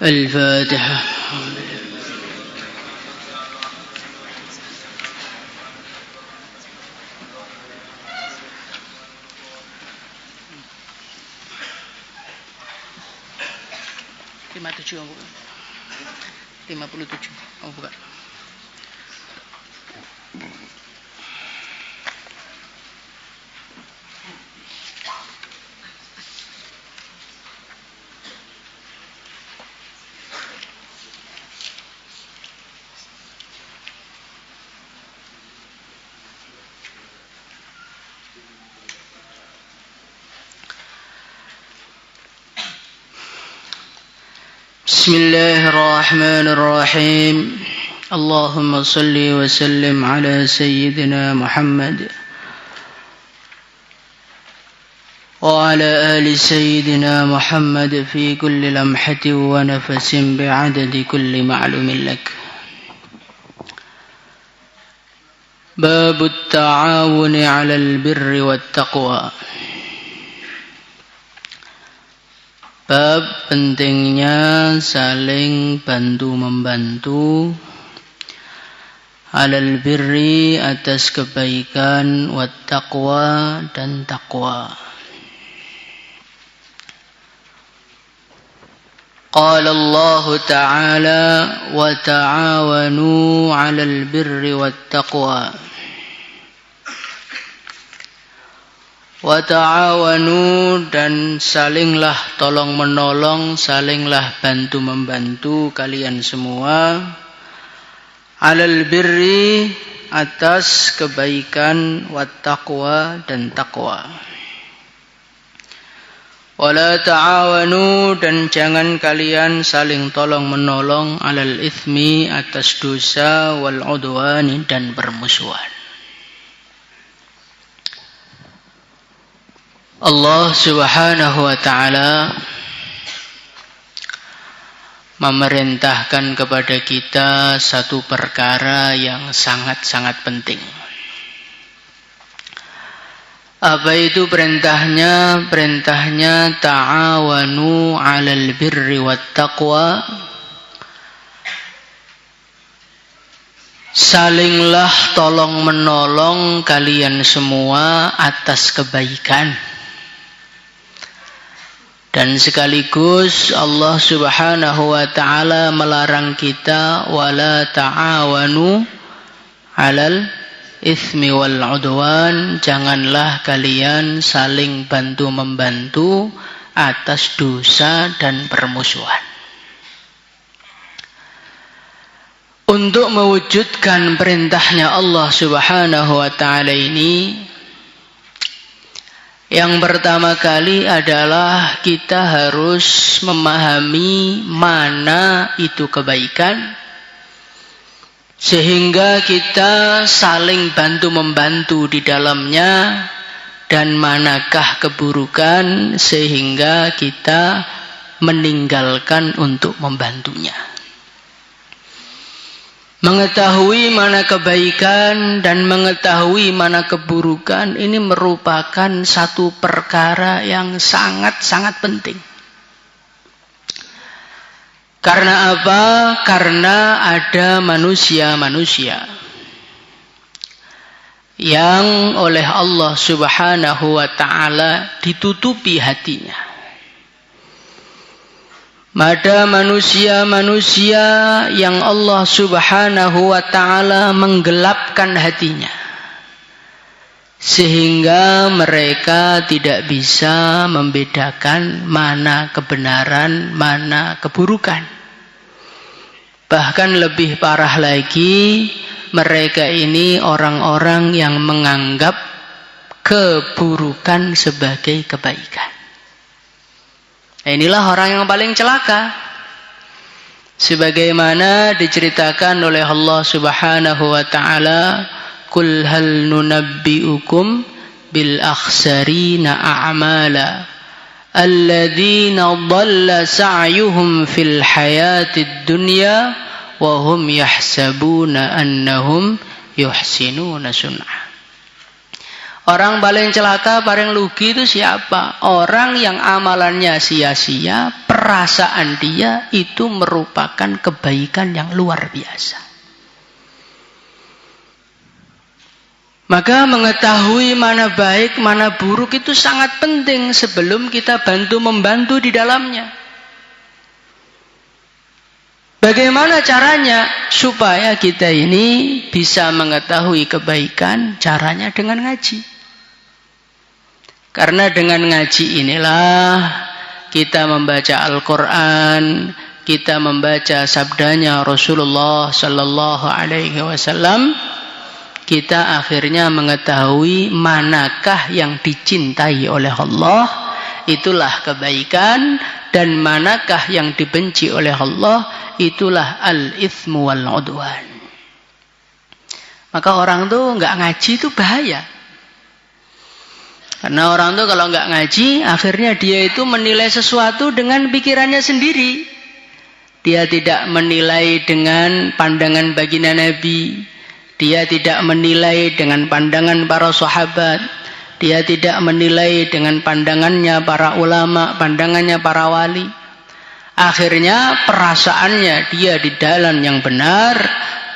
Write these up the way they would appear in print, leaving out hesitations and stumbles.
الفاتحة. Lima puluh tujuh. Oh, bukan. Bismillahirrahmanirrahim. Allahumma salli wa sallim ala sayyidina Muhammad wa ala ali sayyidina Muhammad fi kulli lamhatin wa nafasin bi'adadi kulli ma'lumin lak. Babut ta'awuni 'alal birri wat taqwa. Bab pentingnya saling bantu-membantu alal birri atas kebaikan wat taqwa dan taqwa. Qala Allah Ta'ala wa ta'awanu 'alal birri wat taqwa. Wa ta'awanu dan salinglah tolong menolong, salinglah bantu membantu kalian semua alal birri atas kebaikan wat taqwa dan taqwa. Wala ta'awanu dan jangan kalian saling tolong menolong alal ithmi atas dosa wal udwani dan permusuhan. Allah Subhanahu wa ta'ala memerintahkan kepada kita satu perkara yang sangat-sangat penting. Apa itu perintahnya? Perintahnya ta'awanu 'alal birri wat taqwa. Salinglah tolong menolong kalian semua atas kebaikan. Dan sekaligus Allah Subhanahu wa ta'ala melarang kita wala ta'awanu 'alal itsmi wal 'udwan, janganlah kalian saling bantu-membantu atas dosa dan permusuhan. Untuk mewujudkan perintahnya Allah Subhanahu wa ta'ala ini, yang pertama kali adalah kita harus memahami mana itu kebaikan, sehingga kita saling bantu-membantu di dalamnya, dan manakah keburukan sehingga kita meninggalkan untuk membantunya. Mengetahui mana kebaikan dan mengetahui mana keburukan ini merupakan satu perkara yang sangat-sangat penting. Karena apa? Karena ada manusia-manusia yang oleh Allah Subhanahu wa ta'ala ditutupi hatinya. Ada manusia-manusia yang Allah Subhanahu wa ta'ala menggelapkan hatinya, sehingga mereka tidak bisa membedakan mana kebenaran, mana keburukan. Bahkan lebih parah lagi, mereka ini orang-orang yang menganggap keburukan sebagai kebaikan. Inilah orang yang paling celaka. Sebagaimana diceritakan oleh Allah Subhanahu wa ta'ala, Qul hal nunabbi'ukum bil akhsarina a'mala alladzina dhalla sa'yuhum fil hayatid dunya wa hum yahsabuna annahum yuhsinuna sun'a. Orang paling celaka, paling rugi itu siapa? Orang yang amalannya sia-sia, perasaan dia itu merupakan kebaikan yang luar biasa. Maka mengetahui mana baik, mana buruk itu sangat penting sebelum kita bantu-membantu di dalamnya. Bagaimana caranya supaya kita ini bisa mengetahui kebaikan? Caranya dengan ngaji. Karena dengan ngaji inilah kita membaca Al-Quran, kita membaca sabdanya Rasulullah Sallallahu Alaihi Wasallam, kita akhirnya mengetahui manakah yang dicintai oleh Allah, itulah kebaikan, dan manakah yang dibenci oleh Allah, itulah al-ithmu wal-udwan. Maka orang tuh nggak ngaji itu bahaya. Karena orang tuh kalau nggak ngaji, akhirnya dia itu menilai sesuatu dengan pikirannya sendiri. Dia tidak menilai dengan pandangan baginda Nabi. Dia tidak menilai dengan pandangan para sahabat. Dia tidak menilai dengan pandangannya para ulama, pandangannya para wali. Akhirnya perasaannya dia di jalan yang benar,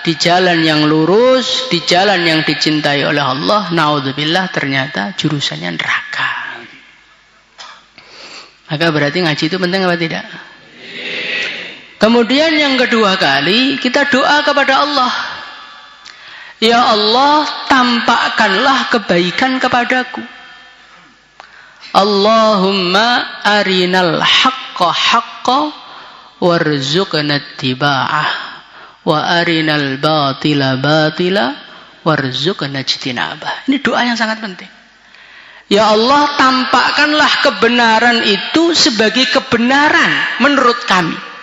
di jalan yang lurus, di jalan yang dicintai oleh Allah. Naudzubillah, ternyata jurusannya neraka. Maka berarti ngaji itu penting apa tidak? Kemudian yang kedua kali kita doa kepada Allah. Ya Allah, tampakkanlah kebaikan kepadaku. Allahumma arinal haqqa haqqa warzuqna ittiba'ah wa arinal batila batila warzuqna ijtinabah. Ini doa yang sangat penting. Ya Allah, tampakkanlah kebenaran itu sebagai kebenaran menurut kami.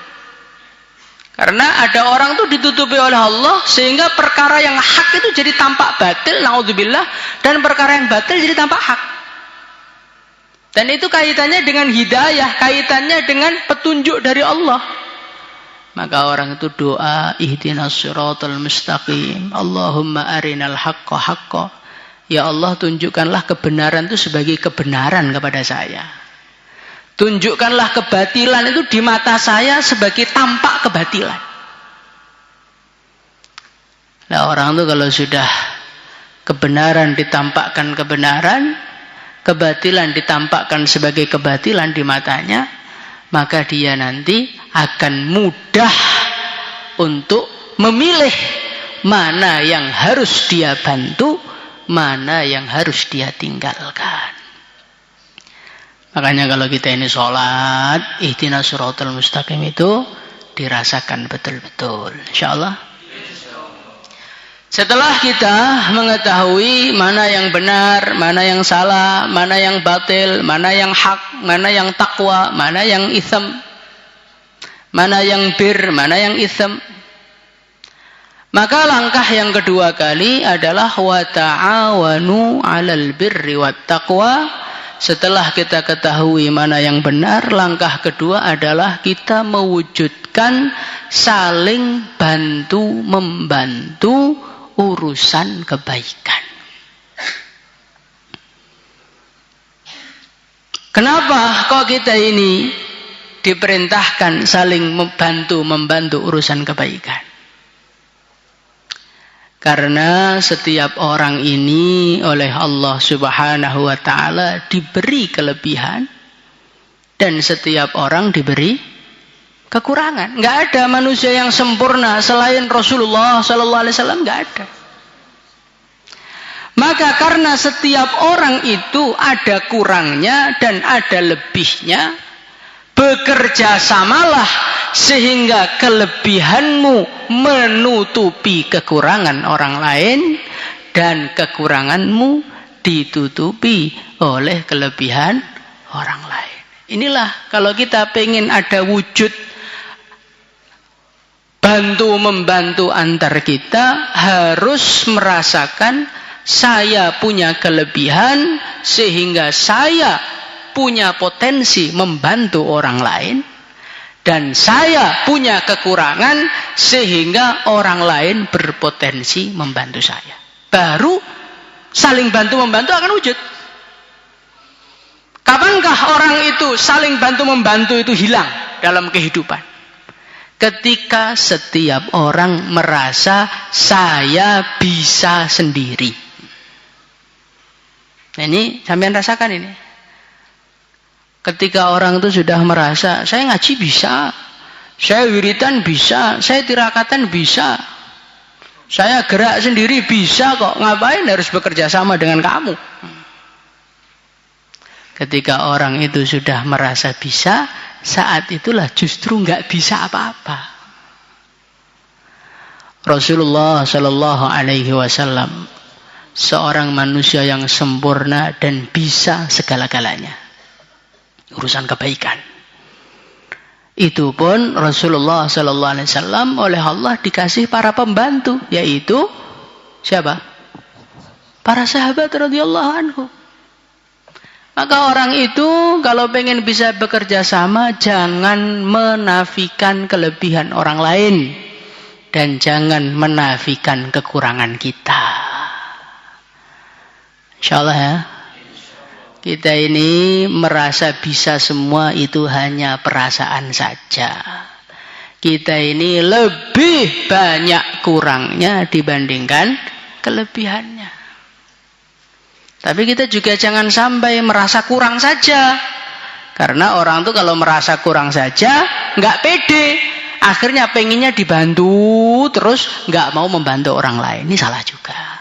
Karena ada orang tuh ditutupi oleh Allah sehingga perkara yang hak itu jadi tampak batil, naudzubillah, dan perkara yang batil jadi tampak hak. Dan itu kaitannya dengan hidayah, kaitannya dengan petunjuk dari Allah. Maka orang itu doa, ihdinas siratal mustaqim, Allahumma arinal haqqa haqqa. Ya Allah, tunjukkanlah kebenaran itu sebagai kebenaran kepada saya. Tunjukkanlah kebatilan itu di mata saya sebagai tampak kebatilan. Nah, orang itu kalau sudah kebenaran ditampakkan kebenaran, kebatilan ditampakkan sebagai kebatilan di matanya, maka dia nanti akan mudah untuk memilih mana yang harus dia bantu, mana yang harus dia tinggalkan. Makanya kalau kita ini sholat, ihdinas siratal mustaqim itu dirasakan betul-betul. InsyaAllah. Setelah kita mengetahui mana yang benar, mana yang salah, mana yang batil, mana yang hak, mana yang taqwa, mana yang itsm, mana yang bir, mana yang itsm, maka langkah yang kedua kali adalah wa ta'awanu 'alal birri wat taqwa. Setelah kita ketahui mana yang benar, langkah kedua adalah kita mewujudkan saling bantu-membantu urusan kebaikan. Kenapa kok kita ini diperintahkan saling membantu-membantu urusan kebaikan? Karena setiap orang ini oleh Allah Subhanahu wa ta'ala diberi kelebihan dan setiap orang diberi kekurangan. Enggak ada manusia yang sempurna selain Rasulullah sallallahu alaihi wasallam, enggak ada. Maka karena setiap orang itu ada kurangnya dan ada lebihnya, bekerja samalah sehingga kelebihanmu menutupi kekurangan orang lain dan kekuranganmu ditutupi oleh kelebihan orang lain. Inilah kalau kita pengen ada wujud bantu-membantu antar kita, harus merasakan saya punya kelebihan sehingga saya punya potensi membantu orang lain. Dan saya punya kekurangan sehingga orang lain berpotensi membantu saya. Baru saling bantu-membantu akan wujud. Kapankah orang itu saling bantu-membantu itu hilang? dalam kehidupan. Ketika setiap orang merasa saya bisa sendiri. Nah, ini sampean rasakan ini. Ketika orang itu sudah merasa saya ngaji bisa, saya wiridan bisa, saya tirakatan bisa, saya gerak sendiri bisa kok, ngapain harus bekerja sama dengan kamu? Ketika orang itu sudah merasa bisa, saat itulah justru nggak bisa apa-apa. Rasulullah Shallallahu Alaihi Wasallam seorang manusia yang sempurna dan bisa segala-galanya. Urusan kebaikan. Itu pun Rasulullah Shallallahu Alaihi Wasallam oleh Allah dikasih para pembantu, yaitu siapa? Para sahabat radhiyallahu anhu. Maka orang itu kalau pengen bisa bekerja sama, jangan menafikan kelebihan orang lain dan jangan menafikan kekurangan kita. Insyaallah ya. Kita ini merasa bisa semua itu hanya perasaan saja. Kita ini lebih banyak kurangnya dibandingkan kelebihannya. Tapi kita juga jangan sampai merasa kurang saja. Karena orang tuh kalau merasa kurang saja, nggak pede. Akhirnya pengennya dibantu, terus nggak mau membantu orang lain. Ini salah juga.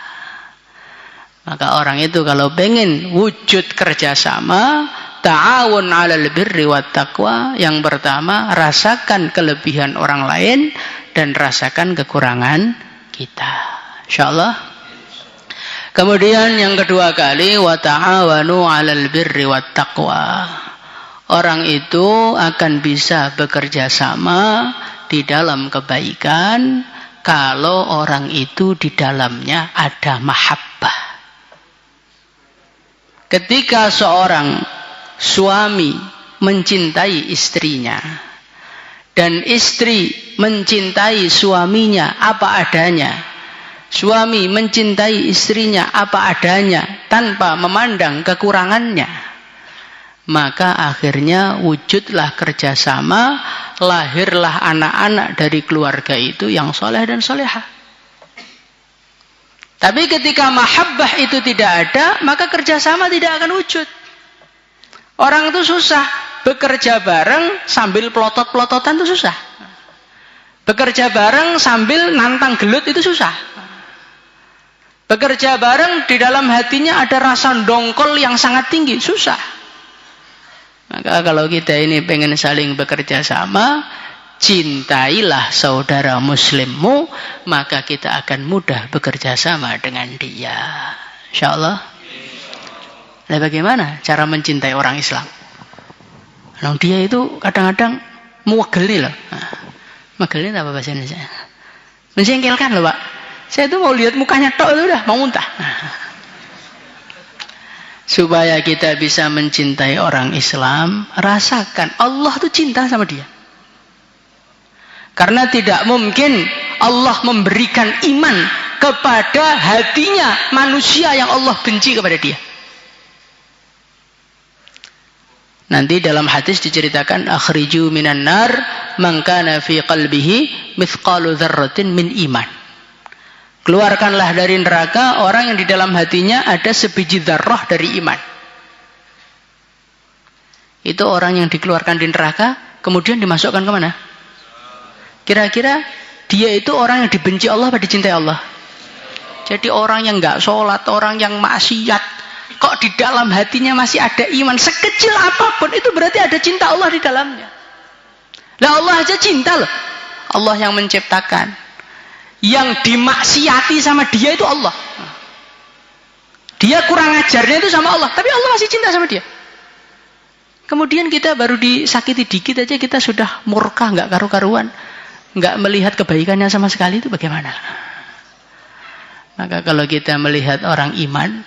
Maka orang itu kalau pengen wujud kerjasama, ta'awun 'alal birri wat taqwa, yang pertama rasakan kelebihan orang lain dan rasakan kekurangan kita. Insyaallah. Kemudian yang kedua kali wa ta'awanu 'alal birri wat taqwa. Orang itu akan bisa bekerja sama di dalam kebaikan kalau orang itu di dalamnya ada mahabbah. Ketika seorang suami mencintai istrinya dan istri mencintai suaminya apa adanya, suami mencintai istrinya apa adanya tanpa memandang kekurangannya, maka akhirnya wujudlah kerjasama, lahirlah anak-anak dari keluarga itu yang soleh dan solehah. Tapi ketika mahabbah itu tidak ada, maka kerjasama tidak akan wujud. Orang itu susah bekerja bareng sambil pelotot-pelototan itu susah. Bekerja bareng sambil nantang gelut itu susah. Bekerja bareng di dalam hatinya ada rasa dongkol yang sangat tinggi, susah. Maka kalau kita ini pengen saling bekerja sama, cintailah saudara muslimmu, maka kita akan mudah bekerja sama dengan dia. Insyaallah. Nah, bagaimana cara mencintai orang Islam? Nah, dia itu kadang-kadang muwegel nih loh. Muwegel ini apa bahasa Indonesia? Menjengkelkan loh, Pak. Saya tuh mau lihat mukanya tok itu udah mau muntah. Supaya kita bisa mencintai orang Islam, rasakan Allah tuh cinta sama dia. Karena tidak mungkin Allah memberikan iman kepada hatinya manusia yang Allah benci kepada dia. Nanti dalam hadis diceritakan akhriju minan nar man kana fi qalbihi mithqalu dzarratin min iman. Keluarkanlah dari neraka orang yang di dalam hatinya ada sebiji dzarrah dari iman. Itu orang yang dikeluarkan di neraka kemudian dimasukkan ke mana? Kira-kira dia itu orang yang dibenci Allah atau dicintai Allah? Jadi orang yang nggak sholat, orang yang maksiat, kok di dalam hatinya masih ada iman sekecil apapun, itu berarti ada cinta Allah di dalamnya. Lah Allah aja cinta loh. Allah yang menciptakan. Yang dimaksiati sama dia itu Allah. Dia kurang ajarnya itu sama Allah, tapi Allah masih cinta sama dia. Kemudian kita baru disakiti dikit aja kita sudah murka, nggak karu-karuan. Nggak melihat kebaikannya sama sekali, itu bagaimana? Maka kalau kita melihat orang iman,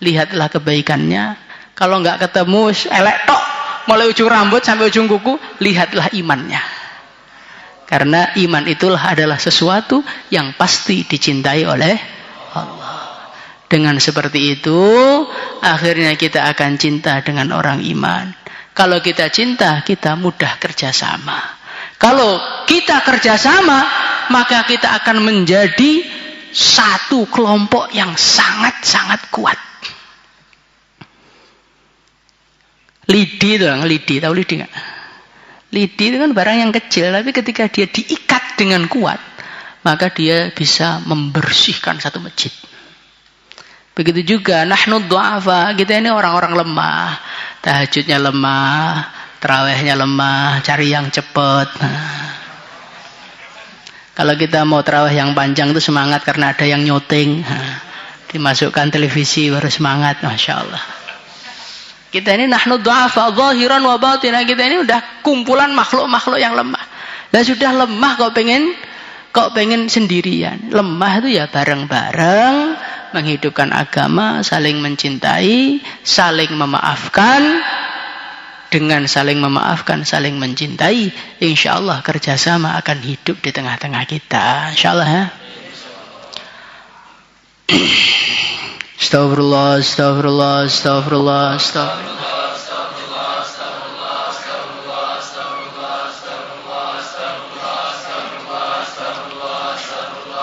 lihatlah kebaikannya. Kalau nggak ketemu elek tok, mulai ujung rambut sampai ujung kuku, lihatlah imannya. Karena iman itulah adalah sesuatu yang pasti dicintai oleh Allah. Dengan seperti itu, akhirnya kita akan cinta dengan orang iman. Kalau kita cinta, kita mudah kerjasama. Kalau kita kerjasama, maka kita akan menjadi satu kelompok yang sangat-sangat kuat. Lidi itu, lidi, tahu lidi nggak? Lidi itu kan barang yang kecil, tapi ketika dia diikat dengan kuat, maka dia bisa membersihkan satu masjid. Begitu juga nahnu du'afa, kita ini orang-orang lemah, tahajudnya lemah, tarawihnya lemah, cari yang cepat. Kalau kita mau tarawih yang panjang itu semangat karena ada yang nyuting, dimasukkan televisi baru semangat, masya Allah. Kita ini nahnu du'afa zahiran wa batina, kita ini udah kumpulan makhluk-makhluk yang lemah. Dan sudah lemah kok pengen sendirian. Lemah itu ya bareng-bareng menghidupkan agama, saling mencintai, saling memaafkan. Dengan saling memaafkan, saling mencintai, insyaallah kerjasama akan hidup di tengah-tengah kita. Insyaallah ya. Astagfirullah, astagfirullah, astagfirullah, astagfirullah.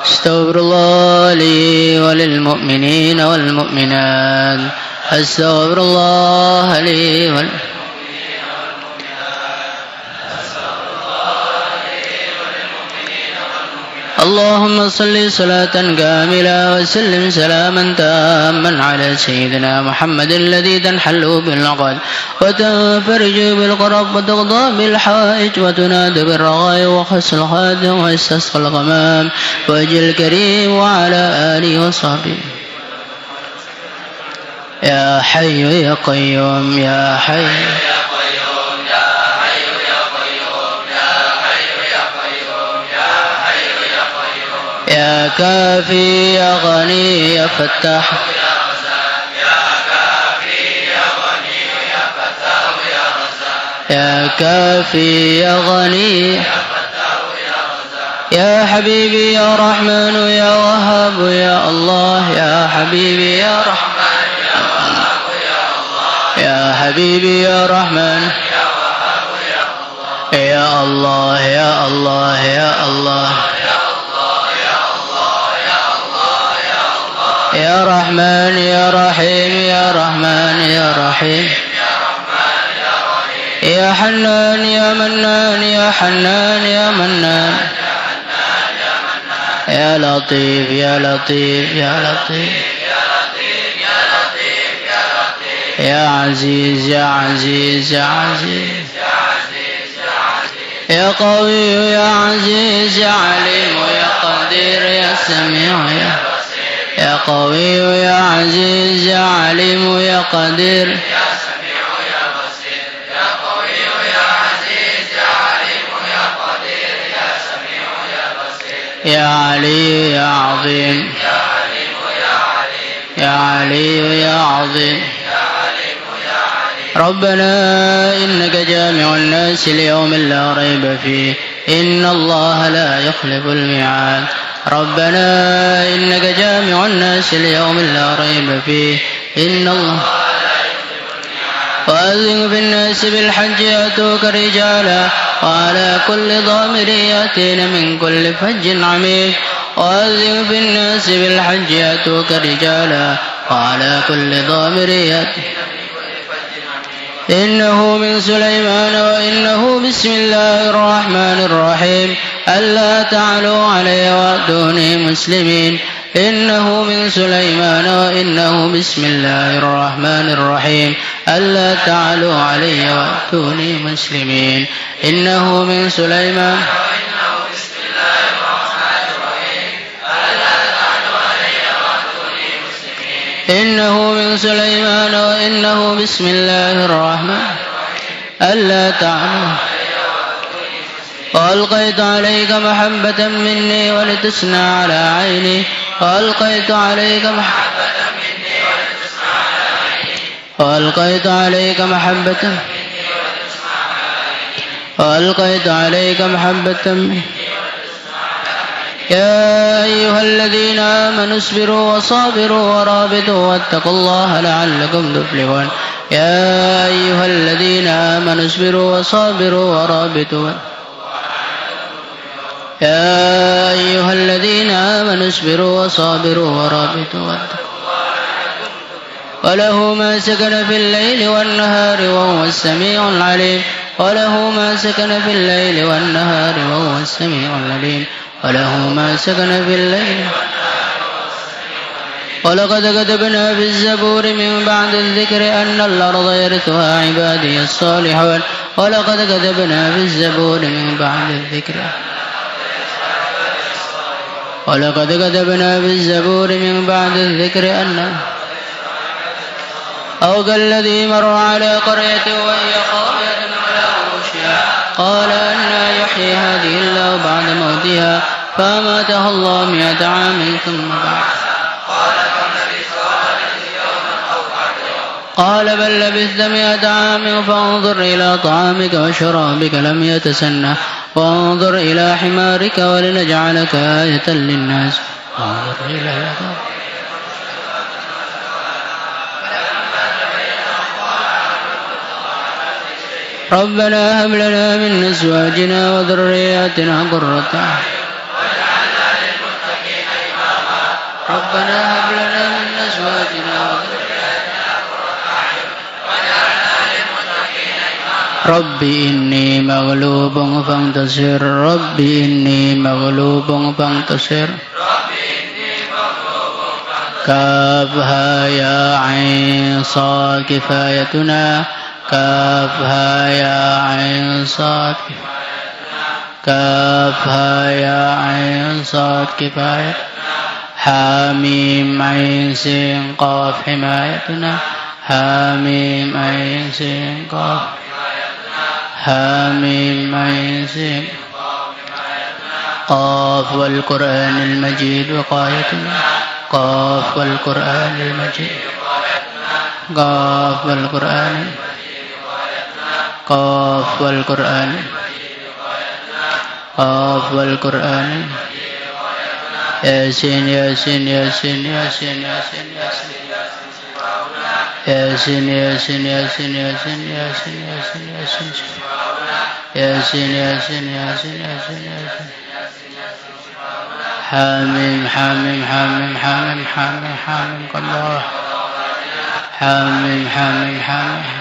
Astagfirullah li walil mu'minin wal mu'minat. Astagfirullah li wal اللهم صل صلاة كاملة وسلم سلاما تاما على سيدنا محمد الذي تنحل بالعقد وتنفرج بالقرب وتقضى بالحائج وتنادى بالرغاء وخص الخاتم ويستسقى الغمام وجه الكريم وعلى آله وصحبه. يا حي يا قيوم يا حي يا كافي يا غني يا فتاح يا كافي يا غني يا حبيبي يا رحمن يا وهاب يا الله يا حبيبي يا رحمن يا حبيبي يا رحمن يا الله يا الله يا الله يا رحمن يا رحيم يا رحمن يا رحيم يا حنان يا منان يا حنان يا منان يا لطيف يا لطيف يا لطيف يا عزيز يا عزيز يا عزيز يا قوي يا عزيز يا عليم يا قدير يا سميع يا قوي يا عزيز يا عليم يا قدير يا سميع يا بصير يا قوي يا عزيز يا عليم يا قدير يا سميع يا بصير يا علي يا عظيم يا عليم يا عليم يا علي يا عظيم يا عليم يا عليم. ربنا إنك جامع الناس ليوم لا ريب فيه إن الله لا يخلف الميعاد. ربنا إنك جامع الناس ليوم لا ريب فيه إن الله وأذن في الناس بالحج يأتوك رجالا وعلى كل ضامر يأتين من كل فج عميق. وأذن في الناس بالحج يأتوك رجالا وعلى كل ضامر يأتين إنه من سليمان وإنه بسم الله الرحمن الرحيم ألا تعلوا علي وأتوني مسلمين. إنه من سليمان وإنه بسم الله الرحمن الرحيم ألا تعلوا علي وأتوني مسلمين. إنه من سليمان وإنه بسم الله الرحمن الرحيم ألا تعلوا علي وأتوني مسلمين. إنه من سليمان وإنه بسم الله الرحمن ألا تعلوا. وألقيت عليك محبة مني ولتصنع على عيني. وألقيت عليك محبة مني ولتصنع على عيني. وألقيت عليك محبة مني ولتصنع على عيني. وألقيت عليك محبة مني. يا أيها الذين آمنوا اصبروا وصابروا ورابطوا واتقوا الله لعلكم تفلحون. يا أيها الذين آمنوا آمنوا اصبروا وصابروا ورابطوا يا أيها الذين آمنوا اصبروا وصابروا ورابطوا وله ما سكن في الليل والنهار وهو السميع العليم وله ما سكن في الليل والنهار وهو السميع العليم وله ما سكن في الليل ولقد كتبنا في الزبور من بعد الذكر أن الأرض يرثها عبادي الصالحون ولقد كتبنا في الزبور من بعد الذكر ولقد كتبنا في الزبور من بعد الذكر أن أو كالذي مر على قرية وهي خاوية على عروشها قال أنى يحيي هذه الله بعد موتها فأماته الله 100 عام ثم بعث قال بل لبثت 100 عام فانظر إلى طعامك وشرابك لم يتسنه وانظر إلى حمارك ولنجعلك آية للناس وانظر إلى ربنا هب لنا من أزواجنا وذرياتنا قرة أعين ربنا هب لنا من أزواجنا وذرياتنا قرة أعين واجعلنا للمتقين إماما ربي إني مغلوب فانتصر ربي إني مغلوب فانتصر كافها يا عين صاد كفايتنا كافها يا عين صاد كافها يا عين صاد كفاية حاميم عين سين قاف حمايتنا حاميم عين سين قاف حاميم عين سين قاف والقرآن المجيد وقايتنا قاف والقرآن المجيد قاف والقرآن قاف والقرآن قاف والقرآن ياسين ياسين ياسين ياسين ياسين ياسين ياسين ياسين ياسين ياسين ياسين ياسين ياسين ياسين حاميم حاميم حاميم حاميم حاميم حاميم الله حاميم حاميم حاميم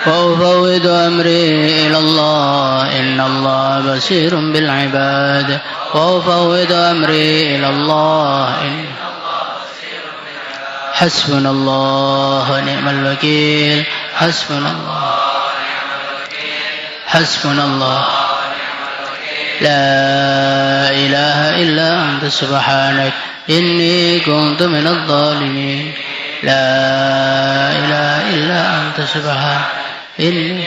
وأفوض أمري إلى الله إن الله بصير بالعباد وأفوض أمري إلى الله إن حسبنا الله ونعم الوكيل حسبنا الله حسبنا الله لا إله إلا أنت سبحانك إني كنت من الظالمين لا إله إلا أنت سبحانك إني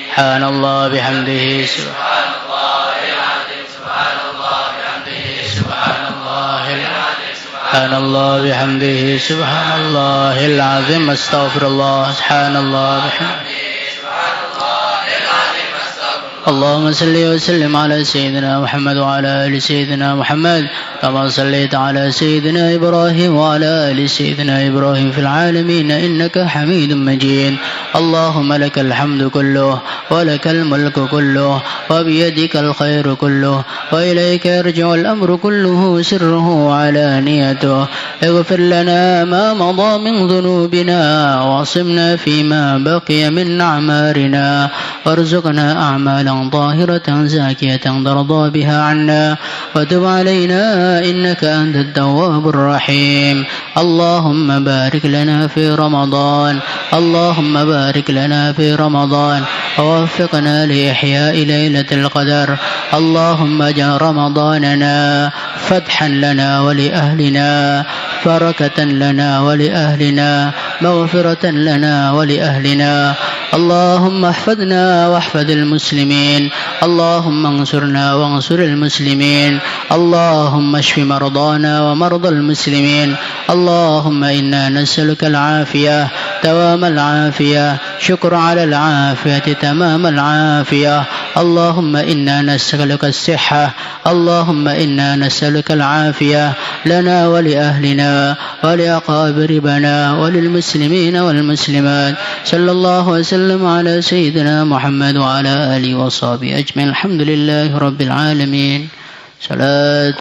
سبحان الله بحمده سبحان الله العظيم سبحان الله بحمده سبحان الله العظيم سبحان الله بحمده سبحان الله العظيم استغفر الله سبحان الله بحمده اللهم صل وسلم على سيدنا محمد وعلى آل سيدنا محمد كما صليت على سيدنا إبراهيم وعلى آل سيدنا إبراهيم في العالمين إنك حميد مجيد اللهم لك الحمد كله ولك الملك كله وبيدك الخير كله وإليك يرجع الأمر كله سره وعلانيته اغفر لنا ما مضى من ذنوبنا واعصمنا فيما بقي من أعمارنا وارزقنا أعمالا طاهرة زاكية ترضى بها عنا وتب علينا إنك أنت التواب الرحيم اللهم بارك لنا في رمضان اللهم بارك لنا في رمضان ووفقنا لإحياء ليلة القدر اللهم اجعل رمضاننا فتحا لنا ولأهلنا بركة لنا ولأهلنا مغفرة لنا ولأهلنا اللهم احفظنا واحفظ المسلمين اللهم انصرنا وانصر المسلمين اللهم اشف مرضانا ومرضى المسلمين اللهم إنا نسألك العافية دوام العافية شكر على العافية تمام العافية اللهم إنا نسألك الصحة اللهم إنا نسألك العافية لنا ولأهلنا ولأقاربنا وللمسلمين والمسلمات صلى الله وسلم على سيدنا محمد وعلى آله وصحبه أجمعين الحمد لله رب العالمين صلاة